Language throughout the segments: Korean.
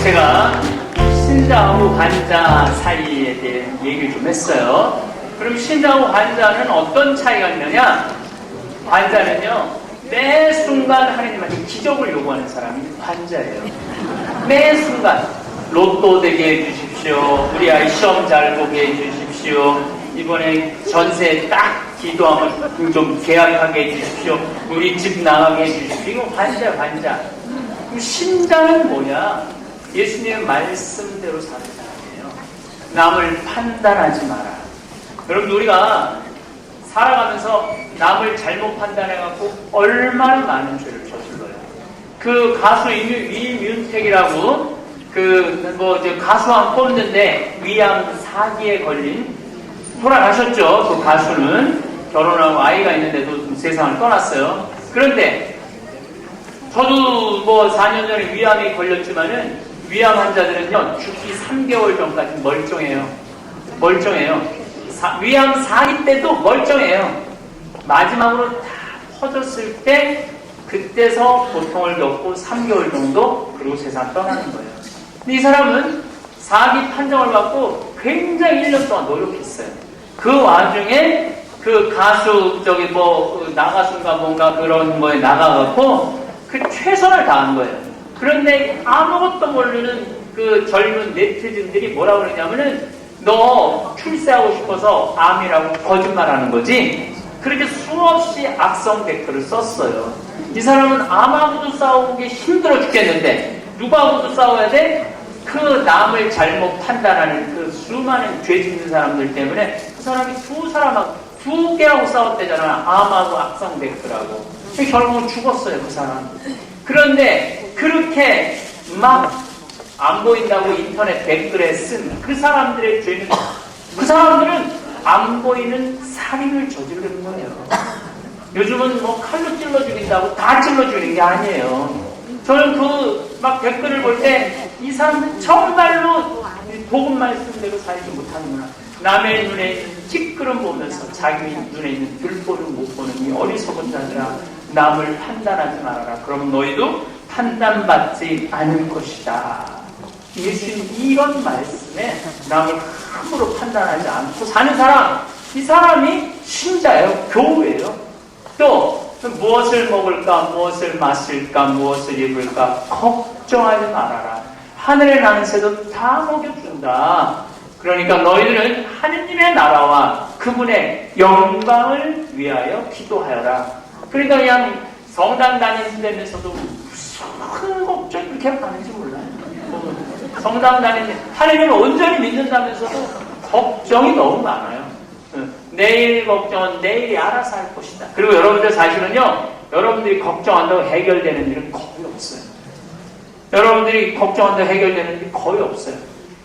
제가 신자하고 환자 사이에 대해 얘기를 좀 했어요. 그럼 신자하고 환자는 어떤 차이가 있느냐? 환자는요, 매 순간 하나님한테 기적을 요구하는 사람이 환자예요. 매 순간 로또 되게 해주십시오. 우리 아이 시험 잘 보게 해주십시오. 이번에 전세 딱 기도하면 좀 계약하게 해주십시오. 우리 집 나가게 해주십시오. 이거 환자. 그럼 신자는 뭐냐? 예수님의 말씀대로 사는 사람이에요. 남을 판단하지 마라. 여러분, 우리가 살아가면서 남을 잘못 판단해갖고 얼마나 많은 죄를 저질러요. 그 가수 이윤택이라고 가수 한 뽑는데 위암 사기에 걸린, 돌아가셨죠. 그 가수는 결혼하고 아이가 있는데도 세상을 떠났어요. 그런데 저도 4년 전에 위암에 걸렸지만은 위암 환자들은요, 죽기 3개월 전까지 멀쩡해요. 위암 사기 때도 멀쩡해요. 마지막으로 다 퍼졌을 때, 그때서 고통을 겪고 3개월 정도, 그리고 세상 떠나는 거예요. 근데 이 사람은 사기 판정을 받고 굉장히 1년 동안 노력했어요. 그 와중에 그 가수, 나가수인가 뭔가 그런 거에 나가갖고 그 최선을 다한 거예요. 그런데 아무것도 모르는 그 젊은 네티즌들이 뭐라고 그러냐면은, 너 출세하고 싶어서 암이라고 거짓말하는 거지? 그렇게 수없이 악성 댓글을 썼어요. 이 사람은 암하고도 싸우기 힘들어 죽겠는데 누구하고도 싸워야 돼? 그 남을 잘못 판단하는 그 수많은 죄 짓는 사람들 때문에 그 사람이 두 개하고 싸웠대잖아. 암하고 악성 댓글하고. 결국은 죽었어요, 그 사람. 그런데 그렇게 막 안 보인다고 인터넷 댓글에 쓴 그 사람들의 죄는, 그 사람들은 안 보이는 살인을 저지르는 거예요. 요즘은 칼로 찔러 죽인다고 다 찔러 죽이는 게 아니에요. 저는 막 댓글을 볼 때 이 사람은 정말로 복음 말씀대로 살지 못하는구나. 남의 눈에 있는 찌끄럼 보면서 자기 눈에 있는 들보를 못 보는 이 어리석은 자들아, 남을 판단하지 말아라. 그럼 너희도 판단받지 않을 것이다. 예수님 이런 말씀에 남을 함부로 판단하지 않고 사는 사람, 이 사람이 신자예요. 교우예요. 또 무엇을 먹을까, 무엇을 마실까, 무엇을 입을까 걱정하지 말아라. 하늘에 나는 새도 다 먹여준다. 그러니까 너희들은 하느님의 나라와 그분의 영광을 위하여 기도하여라. 그러니까 그냥 성당 다니면서도 무슨 큰 걱정 그렇게 많은지 몰라요. 성당 다니는, 하느님을 온전히 믿는다면서도 걱정이 너무 많아요. 내일 걱정은 내일이 알아서 할 것이다. 그리고 여러분들 사실은요, 여러분들이 걱정한다고 해결되는 일은 거의 없어요. 여러분들이 걱정한다고 해결되는 일이 거의 없어요.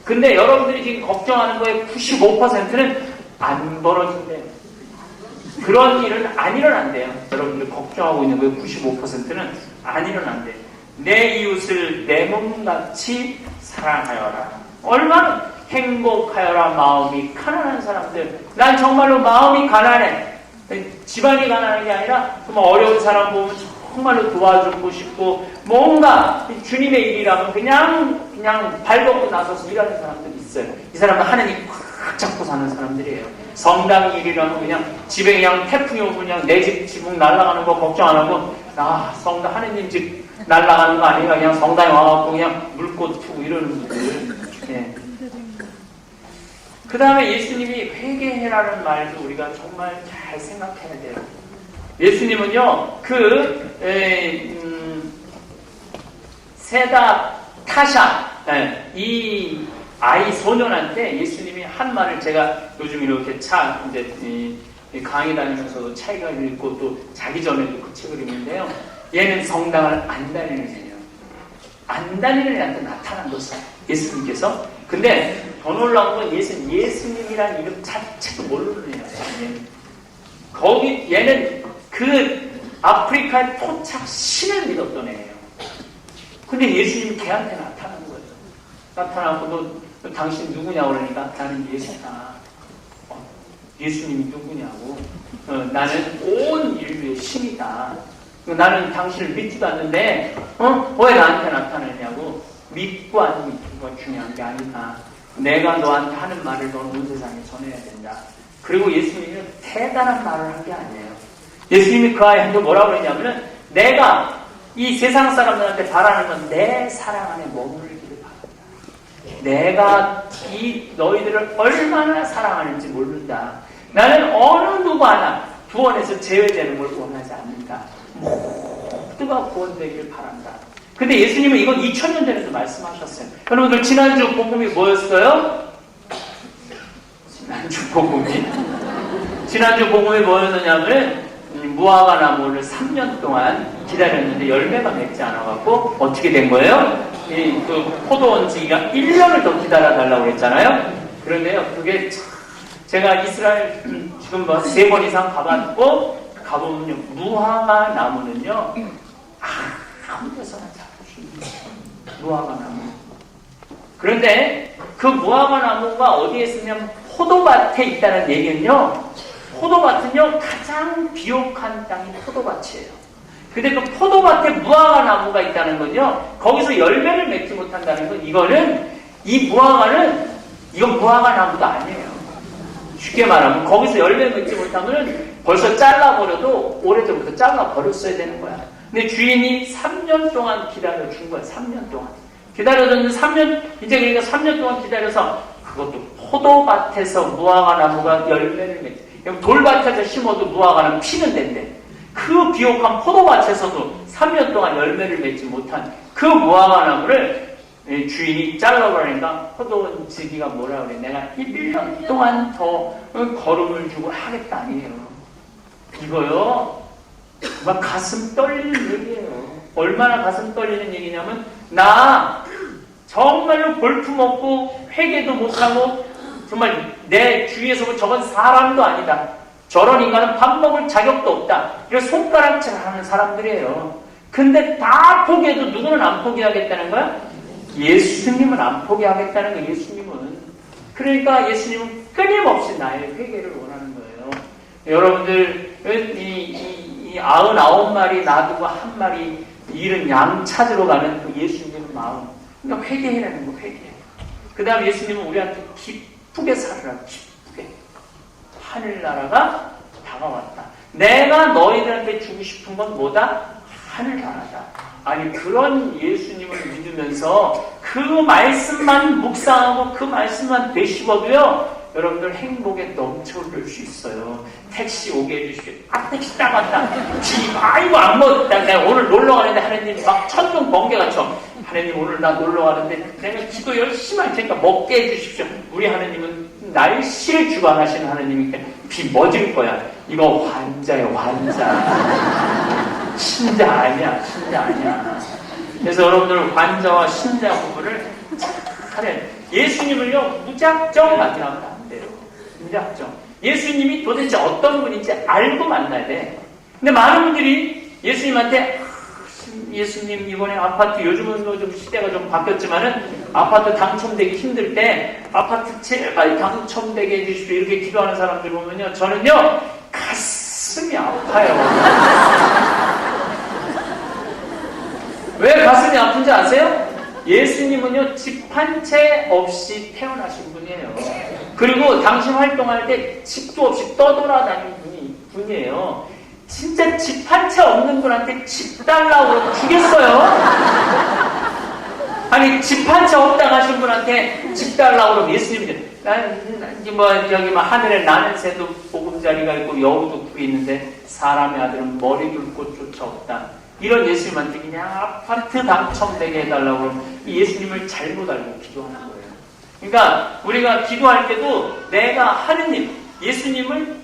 근데 여러분들이 지금 걱정하는 거의 95%는 안 벌어진대요. 그런 일은 안 일어난대요. 여러분들 걱정하고 있는 거의 95%는 안 일어난대요. 내 이웃을 내 몸같이 사랑하여라. 얼마나 행복하여라. 마음이 가난한 사람들. 난 정말로 마음이 가난해. 집안이 가난한 게 아니라 정말 어려운 사람 보면 정말로 도와주고 싶고, 뭔가 주님의 일이라면 그냥 발벗고 나서서 일하는 사람들이 있어요. 이 사람은 하나님 꽉 잡고 사는 사람들이에요. 성당 일이라면 그냥 집에 그냥 태풍이 오면 그냥 내 집 지붕 날아가는 거 걱정 안 하고, 성당 하나님 집 날아가는 거 아니라 그냥 성당에 와갖고 그냥 물꽃 피우고 이러는 분들. 예. 그 다음에 예수님이 회개해라는 말도 우리가 정말 잘 생각해야 돼요. 예수님은요, 세다 타샤, 이 아이 소년한테 예수님이 한 말을, 제가 요즘 이렇게 강의 다니면서도 차이가 읽고 또 자기 전에도 그 책을 읽는데요. 얘는 성당을 안 다니는 애예요. 안 다니는 애한테 나타난 것이에요, 예수님께서. 근데 더 놀라운 건 예수님이라는 이름 자체도 모르는 애예요. 얘는 그 아프리카의 토착 신을 믿었던 애예요. 근데 예수님이 걔한테 나타난 거예요. 나타나고, 너 당신 누구냐고 그러니까, 나는 예수다. 예수님이 누구냐고. 나는 온 인류의 신이다. 나는 당신을 믿지도 않는데 왜 나한테 나타나냐고. 믿고 안 믿고가 중요한 게 아니라 내가 너한테 하는 말을 너는 온 세상에 전해야 된다. 그리고 예수님은 대단한 말을 한 게 아니에요. 예수님이 그 아이한테 뭐라고 그랬냐면은 내가 이 세상 사람들한테 바라는 건 내 사랑 안에 머물기를 바란다. 내가 이 너희들을 얼마나 사랑하는지 모른다. 나는 어느 누구 하나 구원에서 제외되는 걸 원하지 않는다. 모두가 구원되기를 바란다. 근데 예수님은 이건 2000년 전에도 말씀하셨어요. 여러분들 지난주 복음이 뭐였어요? 지난주 복음이 뭐였느냐면 무화과 나무를 3년 동안 기다렸는데 열매가 맺지 않아갖고 어떻게 된 거예요? 그 포도원지기가 1년을 더 기다려달라고 했잖아요. 그런데요, 그게 제가 이스라엘 지금 뭐 3번 이상 가보면요, 무화과 나무는요, 아무 데서나 자랄 수 있는 무화과 나무. 그런데 그 무화과 나무가 어디에 있으면 포도밭에 있다는 얘기는요, 포도밭은요, 가장 비옥한 땅이 포도밭이에요. 근데 그 포도밭에 무화과 나무가 있다는 건요, 거기서 열매를 맺지 못한다는 건, 이건 무화과 나무가 아니에요. 쉽게 말하면, 거기서 열매 맺지 못하면 벌써 잘라버려도 오래전부터 잘라버렸어야 되는 거야. 근데 주인이 3년 동안 기다려준 거야, 3년 동안. 기다려줬는데 3년, 그러니까 3년 동안 기다려서 그것도 포도밭에서 무화과 나무가 열매를 맺지. 돌밭에서 심어도 무화과는 피는 데인데 그 비옥한 포도밭에서도 3년 동안 열매를 맺지 못한 그 무화과 나무를 주인이 잘라버리니까 포도원지기가 뭐라 그래? 내가 1년 동안 더 걸음을 주고 하겠다 아니에요. 이거요, 막 가슴 떨리는 얘기예요. 얼마나 가슴 떨리는 얘기냐면, 나 정말로 볼품없고 회개도 못하고 정말 내 주위에서 저건 사람도 아니다. 저런 인간은 밥 먹을 자격도 없다. 이런 손가락질 하는 사람들이에요. 근데 다 포기해도 누구는 안 포기하겠다는 거야? 예수님은 안 포기하겠다는 거예요. 예수님은. 그러니까 예수님은 끊임없이 나의 회개를 원하는 거예요. 여러분들 이 99마리 놔두고 한 마리 잃은 양 찾으러 가는 그 예수님의 마음. 그러니까 회개해라는 거, 회개. 그 다음에 예수님은 우리한테 기쁘게 살으라, 기쁘게. 하늘나라가 다가왔다. 내가 너희들한테 주고 싶은 건 뭐다? 하늘나라다. 아니, 그런 예수님을 믿으면서 그 말씀만 묵상하고 그 말씀만 되씹어도요, 여러분들 행복에 넘쳐 흐를 수 있어요. 택시 오게 해주십시오. 택시 딱 왔다. 아이고, 안 먹었다. 내가 오늘 놀러 가는데 하나님 막 천둥 번개가 쳐. 하나님 오늘 나 놀러 가는데 내가 기도 열심히 할 테니까 먹게 해주십시오. 우리 하나님은 날씨를 주관하시는 하나님이니까 비 멎을 거야. 이거 환자예요, 환자. 신자 아니야, 신자 아니야. 그래서 여러분들 환자와 신자 부분을 잘해. 예수님을요, 무작정 만나면 안 돼요. 무작정. 예수님이 도대체 어떤 분인지 알고 만나야 돼. 근데 많은 분들이 예수님한테, 예수님 이번에 아파트, 요즘은 좀 시대가 좀 바뀌었지만은 아파트 당첨되기 힘들 때 아파트 제발 당첨되게 해주십시오 이렇게 기도하는 사람들 보면요, 저는요 가슴이 아파요. 왜 가슴이 아픈지 아세요? 예수님은요 집 한 채 없이 태어나신 분이에요. 그리고 당신 활동할 때 집도 없이 떠돌아다니는 분이에요. 진짜 집 한 채 없는 분한테 집 달라고 주겠어요? 아니, 집 한 채 없다 하신 분한테 집 달라고 그러면 예수님이, 여기 하늘에 나는 새도 보금자리가 있고 여우도 굴이 있는데 사람의 아들은 머리 둘 곳조차 없다. 이런 예수님한테 그냥 아파트 당첨되게 해달라고 그러면 이 예수님을 잘못 알고 기도하는 거예요. 그러니까 우리가 기도할 때도 내가 하느님, 예수님을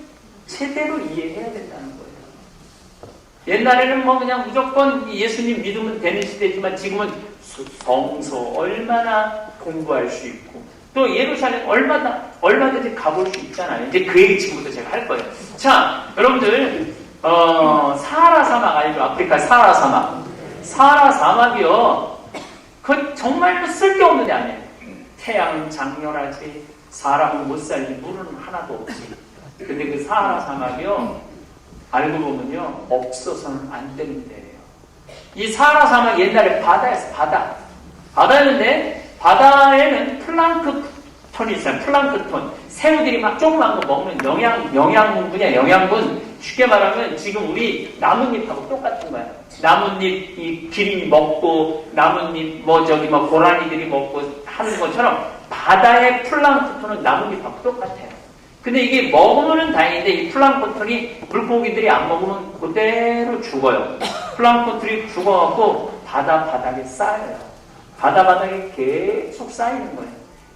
제대로 이해해야 된다는 거예요. 옛날에는 그냥 무조건 예수님 믿으면 되는 시대지만 지금은 성서 얼마나 공부할 수 있고 또 예루살렘 얼마든지 가볼 수 있잖아요. 이제 그 얘기 지금부터 제가 할 거예요. 자, 여러분들 사하라 사막 알죠? 아프리카 사하라 사막. 사하라 사막이요. 그 정말로 쓸데없는 데 아니에요. 태양은 장렬하지, 사람은 못 살지, 물은 하나도 없지. 근데 그 사하라 사막이요, 알고 보면요, 없어서는 안 되는 데예요. 이 사하라 사막 옛날에 바다였어, 바다. 바다였는데 바다에는 플랑크톤이 있어요. 플랑크톤. 새우들이 막 조그만 거 먹는 영양분이야. 영양분. 쉽게 말하면 지금 우리 나뭇잎하고 똑같은 거야. 나뭇잎 이 기린이 먹고 나뭇잎 고라니들이 먹고 하는 것처럼 바다의 플랑크톤은 나뭇잎하고 똑같아요. 근데 이게 먹으면 다행인데 이 플랑크톤이 물고기들이 안 먹으면 그대로 죽어요. 플랑크톤이 죽어갖고 바닥에 쌓여요. 바닥에 계속 쌓이는 거예요.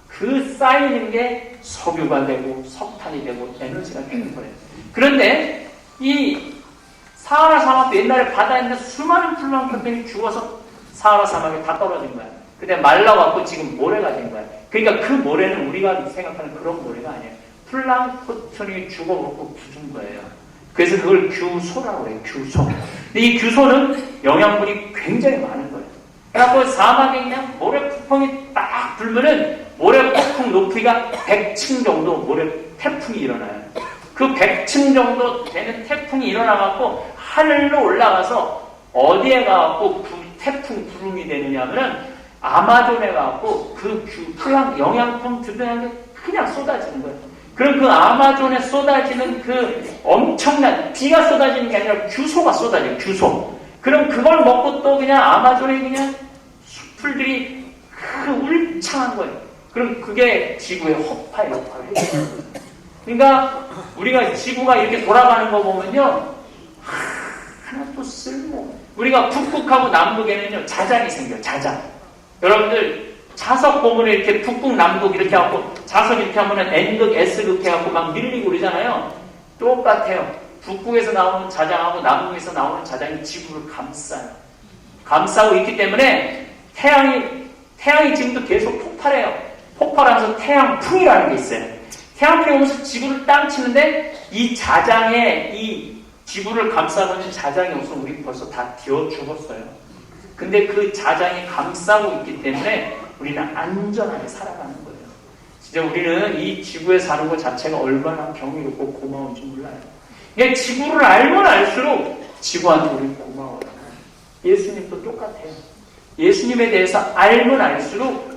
그 쌓이는 게 석유가 되고 석탄이 되고 에너지가 되는 거예요. 그런데 이 사하라 사막도 옛날에 바다에 있는 수많은 플랑크톤이 죽어서 사하라 사막에 다 떨어진 거야. 근데 말라갖고 지금 모래가 된 거야. 그러니까 그 모래는 우리가 생각하는 그런 모래가 아니에요. 플랑크톤이 죽어갖고 굳은 거예요. 그래서 그걸 규소라고 해요. 규소. 근데 이 규소는 영양분이 굉장히 많은 거예요. 그래갖고 사막에 그냥 모래폭풍이 딱 불면은 모래폭풍 높이가 100층 정도 태풍이 일어나요. 그 100층 정도 되는 태풍이 일어나갖고 하늘로 올라가서 어디에 가갖고 태풍 구름이 되느냐 하면은 아마존에 가갖고 영양분 주변에 게 그냥 쏟아지는 거예요. 그럼 그 아마존에 쏟아지는 그 엄청난 비가 쏟아지는 게 아니라 규소가 쏟아져요. 규소. 그럼 그걸 먹고 또 그냥 아마존에 그냥 풀들이 울창한 거예요. 그럼 그게 지구의 허파의 역할을 해요. 그러니까 우리가 지구가 이렇게 돌아가는 거 보면요, 하나도 쓸모. 우리가 북극하고 남극에는요 자장이 생겨요. 자장. 여러분들 자석 보면 이렇게 북극 남극 이렇게 하고 자석 이렇게 하면은 N극 S극 해갖고 막 밀리고 그러잖아요. 똑같아요. 북극에서 나오는 자장하고 남극에서 나오는 자장이 지구를 감싸요. 감싸고 있기 때문에 태양이 지금도 계속 폭발해요. 폭발하면서 태양풍이라는 게 있어요. 태양풍이 오면서 지구를 땅 치는데 이 자장에 이 지구를 감싸고 있는 자장이 없으면 우리 벌써 다 되어 죽었어요. 근데 그 자장이 감싸고 있기 때문에 우리는 안전하게 살아가는 거예요. 진짜 우리는 이 지구에 사는 것 자체가 얼마나 경이롭고 고마운지 몰라요. 그러니까 지구를 알면 알수록 지구한테 우리는 고마워요. 예수님도 똑같아요. 예수님에 대해서 알면 알수록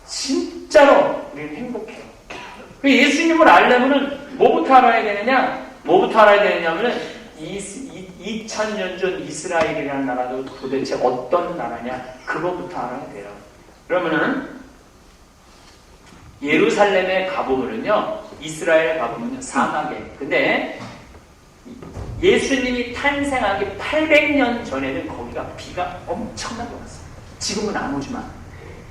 진짜로 우리는 행복해요. 예수님을 알려면은 뭐부터 알아야 되느냐? 뭐부터 알아야 되느냐면은 2000년 전 이스라엘이라는 나라도 도대체 어떤 나라냐? 그거부터 알아야 돼요. 그러면은 예루살렘에 가보면은요, 이스라엘에 가보면요, 사막에. 근데 예수님이 탄생하기 800년 전에는 거기가 비가 엄청나게 왔어요. 지금은 안 오지만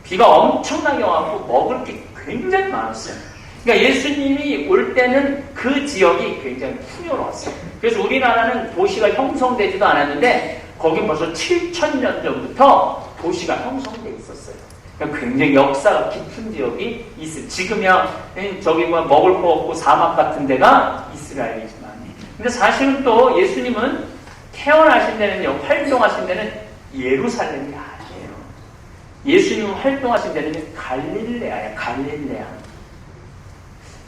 비가 엄청나게 와서 먹을 게 굉장히 많았어요. 그러니까 예수님이 올 때는 그 지역이 굉장히 풍요로웠어요. 그래서 우리나라는 도시가 형성되지도 않았는데 거기 벌써 7000년 전부터 도시가 형성돼 있었어요. 그러니까 굉장히 역사가 깊은 지역이 있어요. 지금이야 저기 먹을 거 없고 사막 같은 데가 이스라엘이지만, 근데 사실은 또 예수님은 태어나신 데는요, 활동하신 데는 예루살렘이 아니에요. 예수님은 활동하신 데는 갈릴레아예요. 갈릴레아.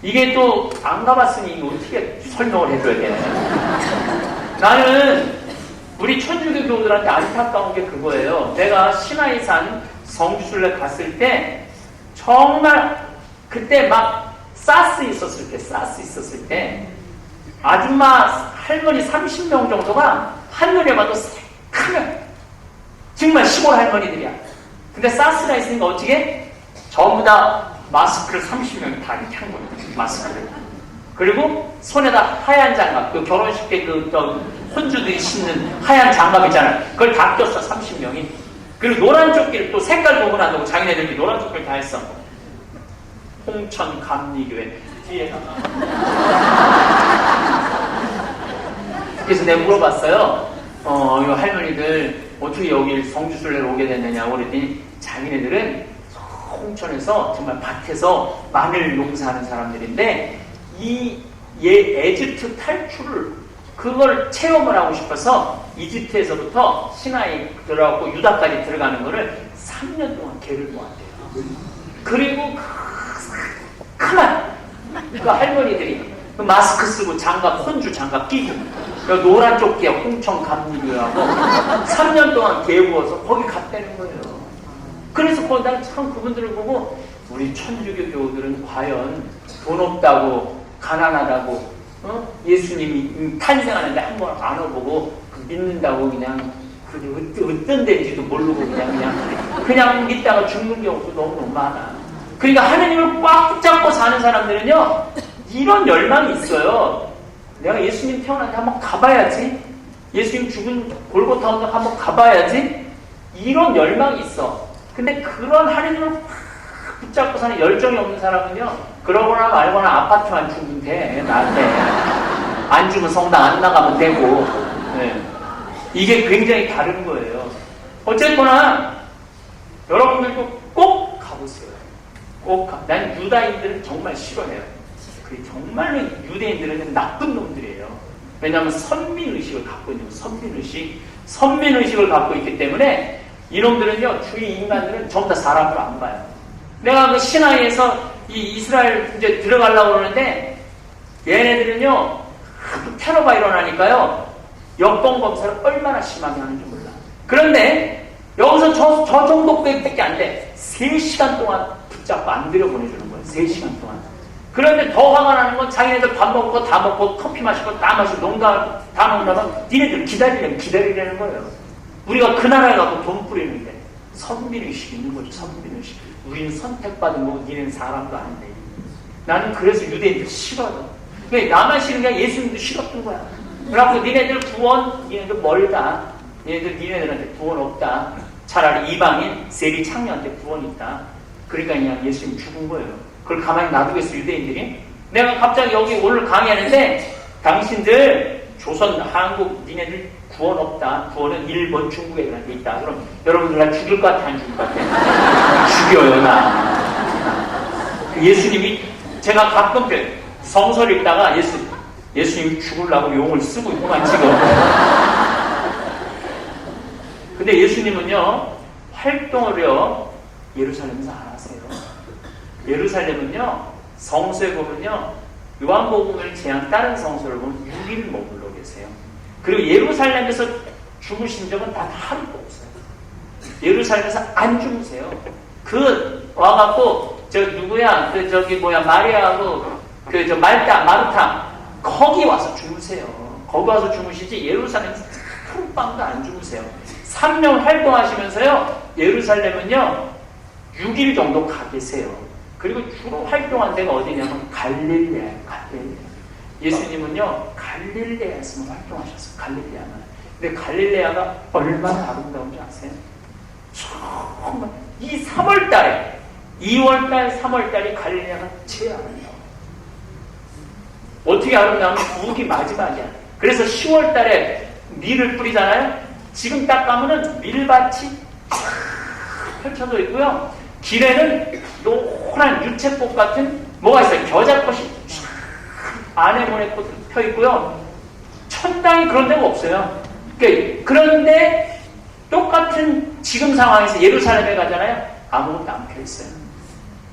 이게 또 안 가봤으니 이거 어떻게 설명을 해줘야 되나요? 나는 우리 천주교 교우들한테 안타까운 게 그거예요. 내가 시나이산 성주순례 갔을 때 정말 그때 막 사스 있었을 때 아줌마 할머니 30명 정도가 한눈에 봐도 새카매 정말 시골 할머니들이야. 근데 사스가 있으니까 어떻게 전부 다 마스크를 30명이 다 이렇게 한 거예요. 마스크를. 그리고 손에다 하얀 장갑, 그 결혼식 때 혼주들이 신는 하얀 장갑 있잖아요. 그걸 다 꼈어, 30명이. 그리고 노란 조끼를 또 색깔 구분한다고 자기네들이 노란 조끼를 다 했어. 홍천 감리교회 뒤에다가. 그래서 내가 물어봤어요. 이 할머니들 어떻게 여기 성주순례를 오게 됐느냐고 그랬더니 자기네들은 홍천에서 정말 밭에서 마늘 농사하는 사람들인데 에집트 탈출을 그걸 체험을 하고 싶어서 이집트에서부터 시나이 들어가고 유다까지 들어가는 거를 3년 동안 개를 모았대요. 그리고 그 할머니들이 그 마스크 쓰고 장갑, 혼주 장갑 끼고 노란 조끼에 홍천 감리교회하고 3년 동안 개 구워서 거기 갔다는 거예요. 그래서 난 참 그분들을 보고 우리 천주교 교우들은 과연 돈 없다고 가난하다고 예수님이 탄생하는데 한번 안 와보고 믿는다고 그냥 어떤 데인지도 모르고 그냥 믿다가 죽는 경우도 너무 많아. 그러니까 하느님을 꽉 붙잡고 사는 사람들은요 이런 열망이 있어요. 내가 예수님 태어났는데 한번 가봐야지. 예수님 죽은 골고타 언덕 한번 가봐야지. 이런 열망이 있어. 근데 그런 하느님을 꽉 붙잡고 사는 열정이 없는 사람은요 그러거나 말거나 아파트만 주면 돼. 나한테 안 주면 성당 안 나가면 되고. 네. 이게 굉장히 다른 거예요. 어쨌거나 여러분들도 꼭 가보세요. 난 유다인들은 정말 싫어해요. 정말로 유대인들은 나쁜 놈들이에요. 왜냐하면 선민의식을 갖고 있는 거예요. 선민의식을 갖고 있기 때문에 이놈들은요 주위 인간들은 전부 다 사람으로 안 봐요. 내가 그 시나이에서 이 이스라엘 이제 들어가려고 그러는데 얘네들은요 테러가 일어나니까요 여권 검사를 얼마나 심하게 하는지 몰라. 그런데 여기서 저 정도 밖에 안 돼. 3시간 동안 붙잡고 안 들여보내주는 거예요. 3시간 동안. 그런데 더 화가 나는 건 자기네들 밥 먹고 다 먹고 커피 마시고 다 마시고 농담 다 먹는다면 니네들 기다리려는 거예요. 우리가 그 나라에 가서 돈 뿌리는데 선민의식이 있는 거죠. 선민의식. 우리는 선택받은 거고 니네는 사람도 아닌데. 나는 그래서 유대인들 싫어요. 나만 싫은 게 아니라 예수님도 싫었던 거야. 그래갖고 니네들 구원, 니네들 멀다. 니네들한테 구원 없다. 차라리 이방인 세리 창녀한테 구원이 있다. 그러니까 그냥 예수님 죽은 거예요. 그걸 가만히 놔두겠어 유대인들이? 내가 갑자기 여기 오늘 강의하는데 당신들 조선, 한국 니네들 구원 없다. 구원은 일본, 중국 애들한테 있다. 그럼 여러분들 나 죽일 것 같아 안 죽일 것 같아? 죽여요 나. 예수님이 제가 가끔 성서를 읽다가 예수님이 죽으려고 용을 쓰고 있구만 지금. 근데 예수님은요 활동을요 예루살렘에서 안 하세요. 예루살렘은요 성서에 보면요 요한복음을 제한 다른 성서를 보면 6일 머물러 계세요. 그리고 예루살렘에서 주무신 적은 단 하루도 없어요. 예루살렘에서 안 주무세요. 와갖고 누구야 마리아하고 마르타 거기 와서 주무세요. 거기 와서 주무시지 예루살렘에서 하룻밤도 안 주무세요. 3년 활동하시면서요 예루살렘은요 6일 정도 가 계세요. 그리고 주로 활동한 데가 어디냐면 갈릴레아예요. 예수님은요 갈릴레아에서 활동하셨어요. 갈릴레아만. 근데 갈릴레아가 얼마나 아름다운지 아세요? 정말 이 3월달에 2월달 3월달이 갈릴레아가 제일 아름다워요. 어떻게 아름다우면 부엌이 마지막이야. 그래서 10월달에 밀을 뿌리잖아요. 지금 딱 가면은 밀밭이 펼쳐져 있고요. 길에는 노란 유채꽃 같은 뭐가 있어요. 겨자꽃이 아네모네꽃 펴 있고요. 천당이 그런 데가 없어요. 그런데 똑같은 지금 상황에서 예루살렘에 가잖아요. 아무것도 안 펴 있어요.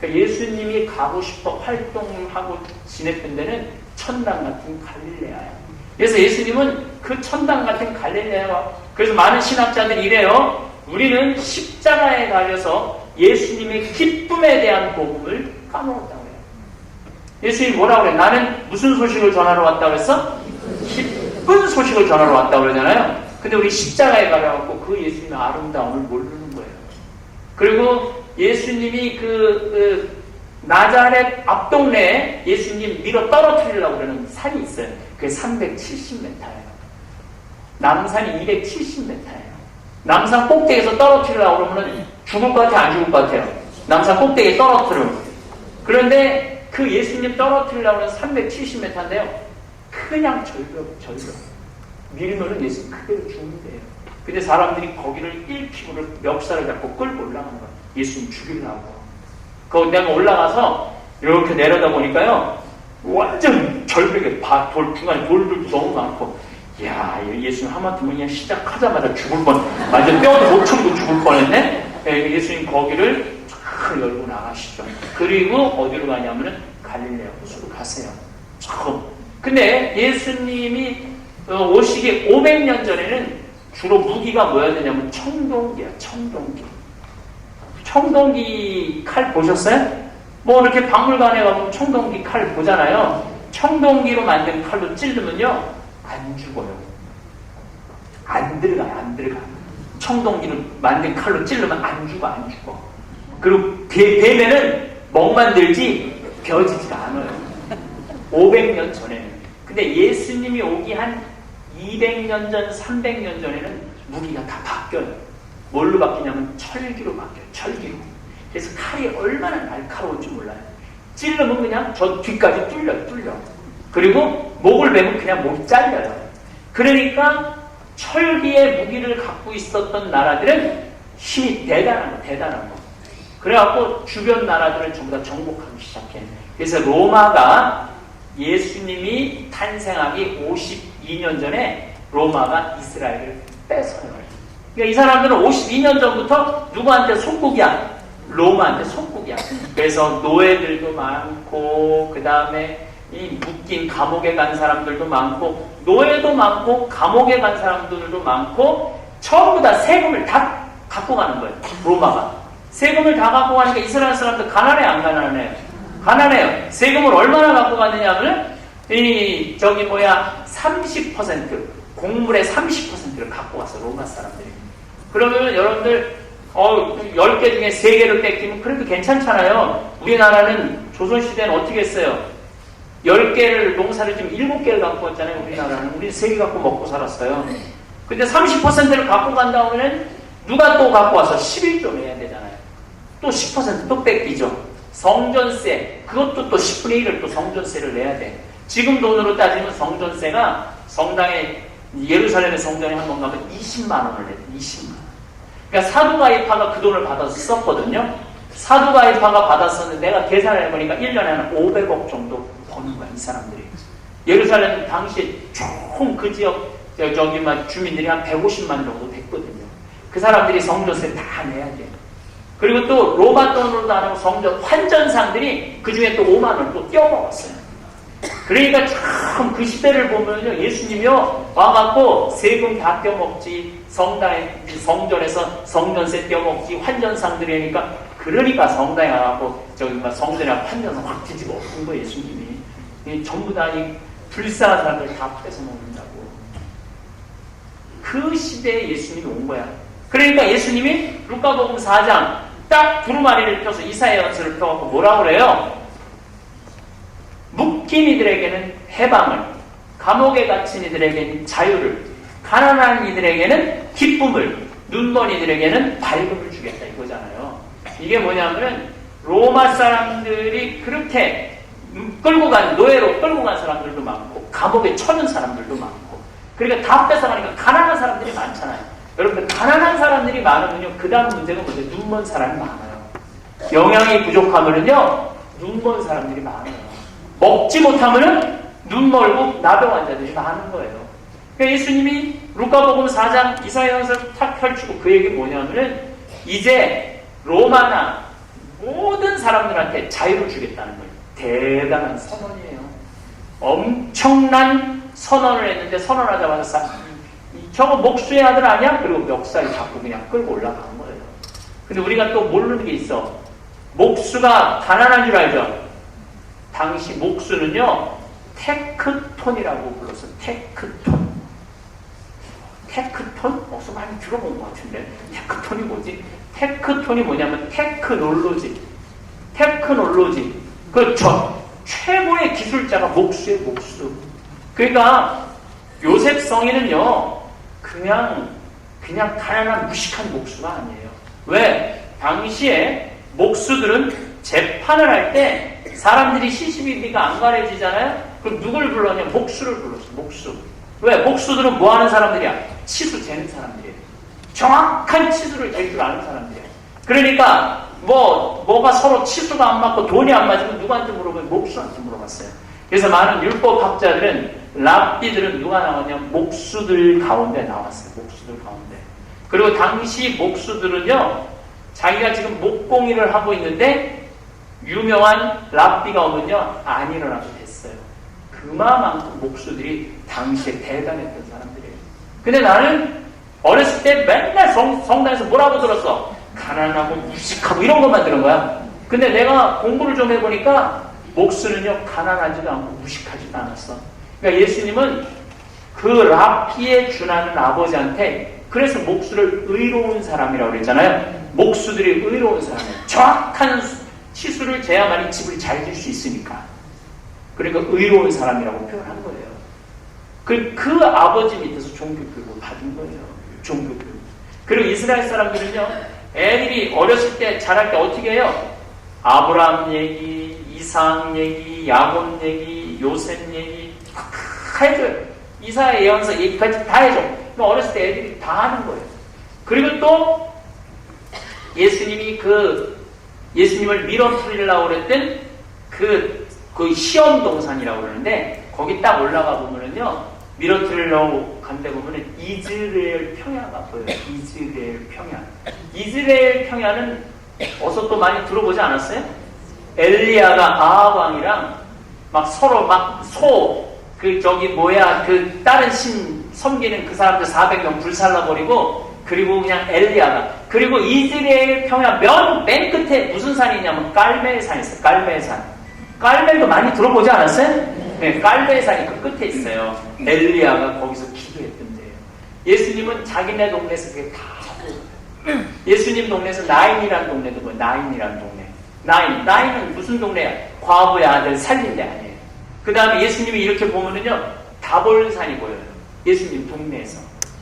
그러니까 예수님이 가고 싶어 활동을 하고 지냈던 데는 천당 같은 갈릴레아예요. 그래서 예수님은 그 천당 같은 갈릴레아와 그래서 많은 신학자들이 이래요. 우리는 십자가에 달려서 예수님의 기쁨에 대한 복음을 까먹었다고 해요. 예수님이 뭐라고 그래요? 나는 무슨 소식을 전하러 왔다고 했어? 기쁜 소식을 전하러 왔다고 그러잖아요. 근데 우리 십자가에 가려고 그 예수님의 아름다움을 모르는 거예요. 그리고 예수님이 나자렛 앞동네에 예수님 밀어 떨어뜨리려고 그러는 산이 있어요. 그게 370m예요. 남산이 270m예요. 남산 꼭대기에서 떨어뜨리려고 그러면 죽을 것 같아요? 안 죽을 것 같아요? 남산 꼭대기에 떨어뜨리면. 그런데 그 예수님 떨어뜨리려고 하는 370m인데요. 그냥 절벽. 밀면은 예수님 그대로 죽는데요. 근데 사람들이 거기를 1km를 멱살을 잡고 끌고 올라가는 거예요. 예수님 죽이려고. 거기 내가 올라가서 이렇게 내려다 보니까요. 완전 절벽에 중간에 돌들도 너무 많고. 이야, 예수님 하마터면 그냥 시작하자마자 죽을 완전 뼈도 못 참고 죽을 뻔했네? 예수님 거기를 쫙 열고 나가시죠. 그리고 어디로 가냐면은 갈릴레아 호수로 가세요. 근데 예수님이 오시기 500년 전에는 주로 무기가 뭐였냐면 청동기야, 청동기. 청동기 칼 보셨어요? 뭐 이렇게 박물관에 가면 청동기 칼 보잖아요. 청동기로 만든 칼로 찌르면요 안 죽어요. 안 들어가. 청동기로 만든 칼로 찌르면 안 죽어. 그리고 뱀에는 멍만 들지 벼지지가 않아요. 500년 전에는. 근데 예수님이 오기 한 200년 전, 300년 전에는 무기가 다 바뀌어요. 뭘로 바뀌냐면 철기로 바뀌어요. 철기로. 그래서 칼이 얼마나 날카로운지 몰라요. 찔러면 그냥 저 뒤까지 뚫려. 그리고 목을 베면 그냥 목이 잘려요. 그러니까 철기의 무기를 갖고 있었던 나라들은 힘이 대단한 거. 그래갖고 주변 나라들을 전부 다 정복하기 시작해. 그래서 로마가 예수님이 탄생하기 52년 전에 로마가 이스라엘을 뺏어요. 그러니까 이 사람들은 52년 전부터 누구한테 속국이야? 로마한테 속국이야. 그래서 노예들도 많고, 그 다음에 이 묶인 감옥에 간 사람들도 많고, 노예도 많고, 감옥에 간 사람들도 많고, 전부 다 세금을 다 갖고 가는 거예요. 로마가. 세금을 다 갖고 가니까 이스라엘 사람들 가난해, 안 가난해요? 가난해요. 세금을 얼마나 갖고 가느냐 하면, 30%, 곡물의 30%를 갖고 와서 로마 사람들이. 그러면 여러분들, 10개 중에 3개를 뺏기면 그래도 괜찮잖아요. 우리나라는 조선시대는 어떻게 했어요? 10개를 농사를 지금 7개를 갖고 왔잖아요. 우리나라는. 우리 3개 갖고 먹고 살았어요. 근데 30%를 갖고 간 다음에는 누가 또 갖고 와서 11조 내야 되잖아요. 또 10% 뺏기죠. 성전세, 그것도 또 10분의 1을 또 성전세를 내야 돼. 지금 돈으로 따지면 성전세가 성당에, 예루살렘의 성전에 한번 가면 20만 원을 내요. 20만 원. 그러니까 사두가이파가 그 돈을 받아서 썼거든요. 사두가이파가 받았었는데 내가 계산을 해보니까 1년에 한 500억 정도 버는 거야, 이 사람들이. 예루살렘 당시에 총 그 지역, 주민들이 한 150만 정도 됐거든요. 그 사람들이 성전세 다 내야 돼요. 그리고 또 로마 돈으로도 안 하고 성전 환전상들이 그 중에 또 5만 원을 또 떼어먹었어요. 그러니까 참 그 시대를 보면요, 예수님이요 와갖고 세금 다 떼어먹지, 성전에서 성전세 떼어먹지, 환전상들이 하니까, 그러니까 성당에 와갖고 성전에 환전상 확 뒤집어 엎은 거예요, 예수님이. 전부 다 이 불쌍한 사람들 다 뺏어 먹는다고. 그 시대에 예수님이 온 거야. 그러니까 예수님이 루카복음 4장 딱 두루마리를 펴서 이사야 연설을 펴갖고 뭐라고 그래요? 묶인 이들에게는 해방을, 감옥에 갇힌 이들에게는 자유를, 가난한 이들에게는 기쁨을, 눈먼 이들에게는 밝음을 주겠다 이거잖아요. 이게 뭐냐면은 로마 사람들이 그렇게 노예로 끌고 간 사람들도 많고, 감옥에 쳐는 사람들도 많고, 그러니까 다 뺏어가니까 가난한 사람들이 많잖아요. 여러분들, 가난한 사람들이 많으면요, 그 다음 문제가 뭐죠? 눈먼 사람이 많아요. 영양이 부족하면은요, 눈먼 사람들이 많아요. 먹지 못하면은 눈 멀고 나병 환자들이 많은 거예요. 그러니까 예수님이 루카복음 4장 이사야 연설 탁 펼치고 그 얘기 뭐냐면은 이제 로마나 모든 사람들한테 자유를 주겠다는 거예요. 대단한 선언이에요. 엄청난 선언을 했는데 선언하자마자 저거 목수의 아들 아니야? 그리고 멱살이 잡고 그냥 끌고 올라간 거예요. 근데 우리가 또 모르는 게 있어. 목수가 가난한 줄 알죠? 당시 목수는요, 테크톤이라고 불렀어요. 테크톤. 테크톤? 어서 많이 들어본 것 같은데. 테크톤이 뭐지? 테크톤이 뭐냐면 테크놀로지. 그렇죠. 최고의 기술자가 목수의 목수. 그러니까 요셉 성인은요, 그냥 가난한 무식한 목수가 아니에요. 왜? 당시에 목수들은 재판을 할 때 사람들이 시시비비가 안 가려지잖아요? 그럼 누굴 불렀냐? 목수를 불렀어, 목수. 왜? 목수들은 뭐 하는 사람들이야? 치수 재는 사람들이에요. 정확한 치수를 잴 줄 아는 사람들이에요. 그러니까, 뭐가 서로 치수가 안 맞고 돈이 안 맞으면 누구한테 물어보면 목수한테 물어봤어요. 그래서 많은 율법학자들은, 랍비들은 누가 나왔냐면 목수들 가운데 나왔어요. 목수들 가운데. 그리고 당시 목수들은요, 자기가 지금 목공일을 하고 있는데, 유명한 랍비가 오면요, 안 일어나도 됐어요. 그만큼 목수들이 당시에 대단했던 사람들이에요. 근데 나는 어렸을 때 맨날 성당에서 뭐라고 들었어? 가난하고 무식하고 이런 것만 들은 거야. 근데 내가 공부를 좀 해보니까 목수는요, 가난하지도 않고 무식하지도 않았어. 그러니까 예수님은 그 랍비에 준하는 아버지한테 그래서 목수를 의로운 사람이라고 그랬잖아요. 목수들이 의로운 사람이에요. 정확한 치수를 재야만이 집을 잘 질 수 있으니까. 그러니까 의로운 사람이라고 표현한 거예요. 그 아버지 밑에서 종교교육을 받은 거예요. 종교교육. 그리고 이스라엘 사람들은요, 애들이 어렸을 때 자랄 때 어떻게 해요? 아브라함 얘기, 이삭 얘기, 야곱 얘기, 요셉 얘기 다 해줘요. 이사야 예언서 얘기까지 다 해줘. 어렸을 때 애들이 다 하는 거예요. 그리고 또 예수님을 밀어풀리려고 그랬던 그 시험 동산이라고 그러는데 거기 딱 올라가 보면은요, 밀어풀리려고 간데 보면은 이즈레엘 평야가 보여요. 이즈레엘 평야. 이즈레엘 평야는 어서 또 많이 들어보지 않았어요? 엘리야가 아합 왕이랑 막 서로 다른 신 섬기는 그 사람들 400명 불살라버리고, 그리고 그냥 엘리야가, 그리고 이스라엘 평야 맨 끝에 무슨 산이 있냐면 깔멜산이 있어요. 깔멜산. 깔멜도 많이 들어보지 않았어요? 네, 깔멜산이 그 끝에 있어요. 엘리야가 거기서 기도했던데요. 예수님은 자기네 동네에서 그게 다 하고, 예수님 동네에서 나인이라는 동네도 뭐예요? 나인이라는 동네. 나인은 무슨 동네야? 과부의 아들 살린 데 아니에요. 그 다음에 예수님이 이렇게 보면은요, 다볼산이 보여요. 예수님 동네에서.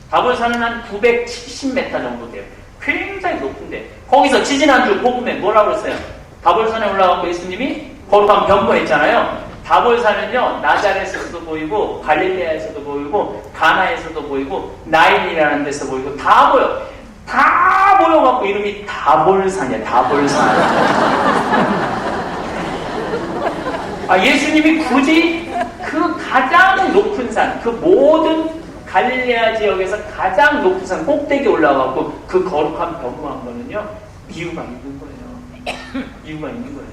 다볼산은 한 970m 정도 돼요. 굉장히 높은데, 거기서 지지난주 복음에 뭐라고 그랬어요? 다볼산에 올라가고 예수님이 거룩한 변모했잖아요. 다볼산은요, 나자렛에서도 보이고, 갈릴레아에서도 보이고, 가나에서도 보이고, 나인이라는 데서 보이고, 다 보여. 다 모여갖고 이름이 다볼산이야. 다볼산. 예수님이 굳이 그 가장 높은 산, 그 모든 갈릴레아 지역에서 가장 높은 산 꼭대기에 올라가고 그 거룩한 변모한 거는요, 이유가 있는 거예요. 이유가 있는 거예요.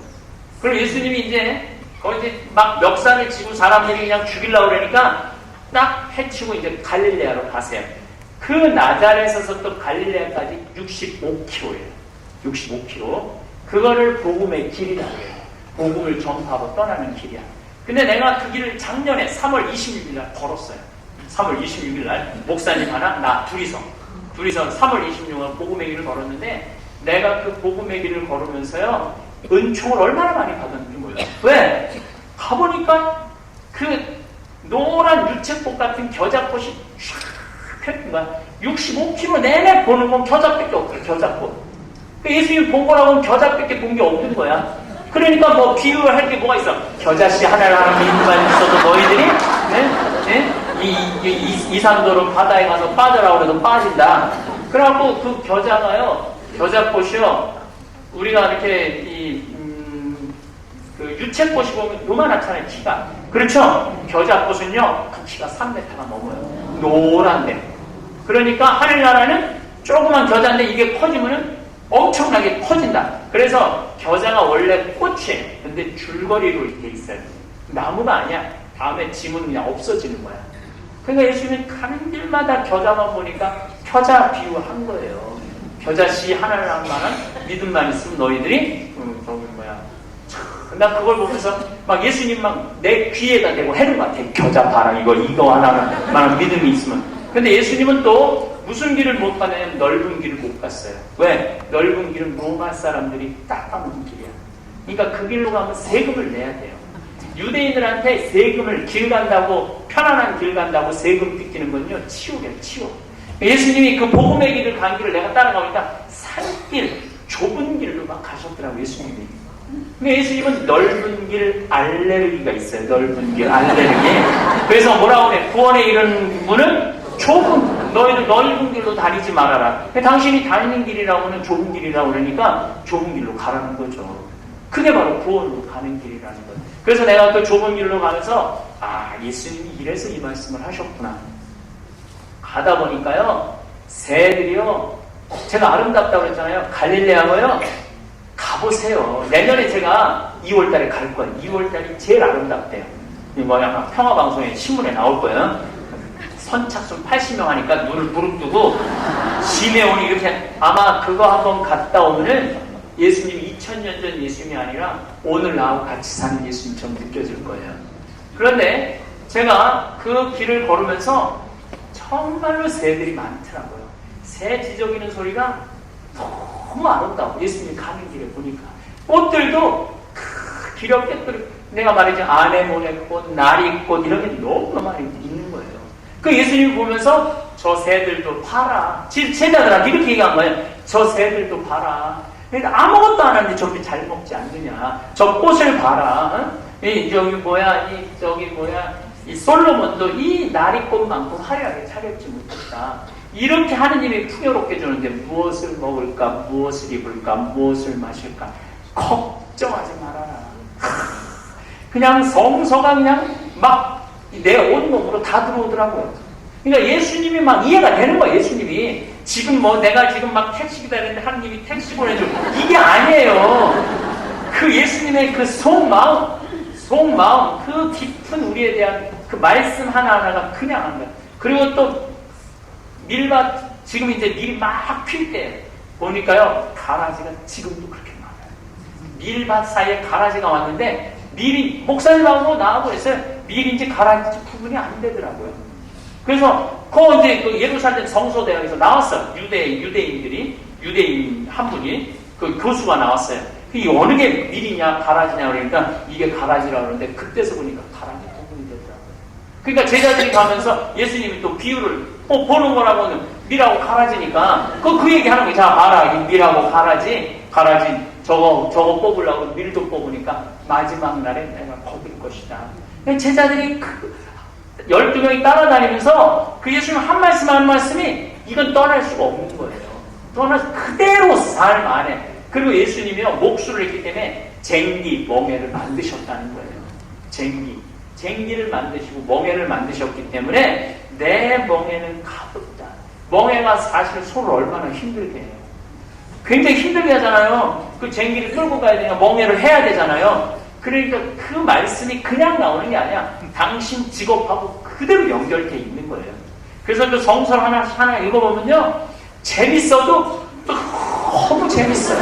그리고 예수님이 이제 거기 막 멱살을 치고 사람들이 그냥 죽이려고 그러니까 딱 해치고 이제 갈릴레아로 가세요. 그 나자렛에서 또 갈릴레아까지 65km예요. 65km. 그거를 복음의 길이라고 해요. 복음을 전파하고 떠나는 길이야. 근데 내가 그 길을 작년에 3월 26일 날 걸었어요. 3월 26일 날 목사님 하나, 나 둘이서 3월 26일 복음의 길을 걸었는데, 내가 그 복음의 길을 걸으면서요, 은총을 얼마나 많이 받았는지 몰라요. 왜? 가보니까 그 노란 유채꽃 같은 겨자꽃이 쫙 폈던 거야. 65km 내내 보는 건 겨자밖에 없어요. 겨자꽃. 예수님 본 거라고 하면 겨자밖에 본 게 없는 거야. 그러니까 뭐 비유를 할 게 뭐가 있어? 겨자씨 하나를 하는 믿음만 있어도 너희들이 이산도로 바다에 가서 빠져라고 해도 빠진다. 그래갖고 그 겨자꽃이요, 우리가 이렇게 그 유채꽃이 보면 요만하잖아요, 키가. 그렇죠? 겨자꽃은요, 그 키가 3m가 넘어요. 노란데. 그러니까 하늘나라는 조그만 겨자인데 이게 커지면은 엄청나게 커진다. 그래서 겨자가 원래 꽃이에요. 근데 줄거리로 이렇게 있어요. 나무가 아니야. 다음에 지면 그냥 없어지는 거야. 그러니까 예수님이 가는 길마다 겨자만 보니까 겨자 비유한 거예요. 겨자씨 하나를 한 만한 믿음만 있으면 너희들이 나 그걸 보면서 막 예수님 막 내 귀에다 대고 해는 것 같아. 겨자 봐라, 이거 하나만 믿음이 있으면. 근데 예수님은 또 무슨 길을 못 가냐면 넓은 길을 못 갔어요. 왜? 넓은 길은 로마 사람들이 딱 가는 길이야. 그러니까 그 길로 가면 세금을 내야 돼요. 유대인들한테 세금을, 길 간다고, 편안한 길 간다고 세금 뜯기는 건요, 치욕이에요, 치욕. 예수님이 그 복음의 길을 간 길을 내가 따라가니까 산길, 좁은 길로 막 가셨더라고, 예수님이. 근데 예수님은 넓은 길 알레르기가 있어요. 넓은 길 알레르기. 그래서 뭐라고 그래? 구원에 이른 분은 너희들 넓은 길로 다니지 말아라. 당신이 다니는 길이라고 하면 좁은 길이라고 그러니까 좁은 길로 가라는 거죠. 그게 바로 구원으로 가는 길이라는 거예요. 그래서 내가 그 좁은 길로 가면서 예수님이 이래서 이 말씀을 하셨구나. 가다 보니까요, 새들이요, 제가 아름답다고 그랬잖아요. 갈릴레아고요, 가보세요. 내년에 제가 2월달에 갈 거예요. 2월달이 제일 아름답대요. 뭐 약간 평화방송에 신문에 나올 거예요. 선착순 80명 하니까 눈을 부릅뜨고 시메온이 이렇게 아마 그거 한번 갔다 오면은 예수님이 2000년 전 예수님이 아니라 오늘 나하고 같이 사는 예수님처럼 느껴질 거예요. 그런데 제가 그 길을 걸으면서 정말로 새들이 많더라고요. 새 지저귀는 소리가 너무 아름다워. 예수님이 가는 길에 보니까 꽃들도 기럽게 내가 말이지 아네모네꽃, 나리꽃 이런 게 너무 많이 있는 거예요. 그 예수님이 보면서 저 새들도 봐라. 제자들한테 이렇게 얘기한 거예요. 저 새들도 봐라. 그러니까 아무것도 안 하는데 저렇게 잘 먹지 않느냐. 저 꽃을 봐라. 이 솔로몬도 이 나리꽃만큼 화려하게 차렸지 못했다. 이렇게 하느님이 풍요롭게 주는데 무엇을 먹을까, 무엇을 입을까, 무엇을 마실까 걱정하지 말아라. 그냥 성서가 그냥 막 내 온몸으로 다 들어오더라고요. 그러니까 예수님이 막 이해가 되는 거예요. 예수님이 지금 내가 지금 막 택시 기다리는데 하느님이 택시 보내줘. 이게 아니에요. 그 예수님의 그 속마음, 그 깊은 우리에 대한 그 말씀 하나하나가 그냥 한 거예요. 그리고 또 밀밭, 지금 이제 밀이 막 필 때 보니까요, 가라지가 지금도 그렇게 많아요. 밀밭 사이에 가라지가 왔는데, 밀이, 목사님하고 나하고 했어요. 밀인지 가라지인지 구분이 안 되더라고요. 그래서, 이제 그 예루살렘 성소대학에서 나왔어요. 유대인 한 분이, 그 교수가 나왔어요. 이 어느 게 밀이냐, 가라지냐, 그러니까 이게 가라지라고 그러는데, 그때서 보니까 가라지 구분이 되더라고요. 그러니까 제자들이 가면서 예수님이 또 비유를, 보는 거라고는 밀하고 가라지니까, 그 얘기 하는 거예요. 자, 봐라. 이 밀하고 가라지, 저거 뽑으려고 밀도 뽑으니까 마지막 날에 내가 거둘 것이다. 제자들이 12명이 따라다니면서 그 예수님 한 말씀이 이건 떠날 수가 없는 거예요. 그대로 삶 안에. 그리고 예수님이요, 목수를 했기 때문에 쟁기, 멍에를 만드셨다는 거예요. 쟁기를 만드시고 멍에를 만드셨기 때문에 내 멍에는 가볍다. 멍에가 사실 소를 얼마나 힘들게 해요. 굉장히 힘들게 하잖아요. 그 쟁기를 끌고 가야 되니까 멍에를 해야 되잖아요. 그러니까 그 말씀이 그냥 나오는 게 아니야. 당신 직업하고 그대로 연결되어 있는 거예요. 그래서 그 성서 하나 읽어보면요, 재밌어도 너무 재밌어요.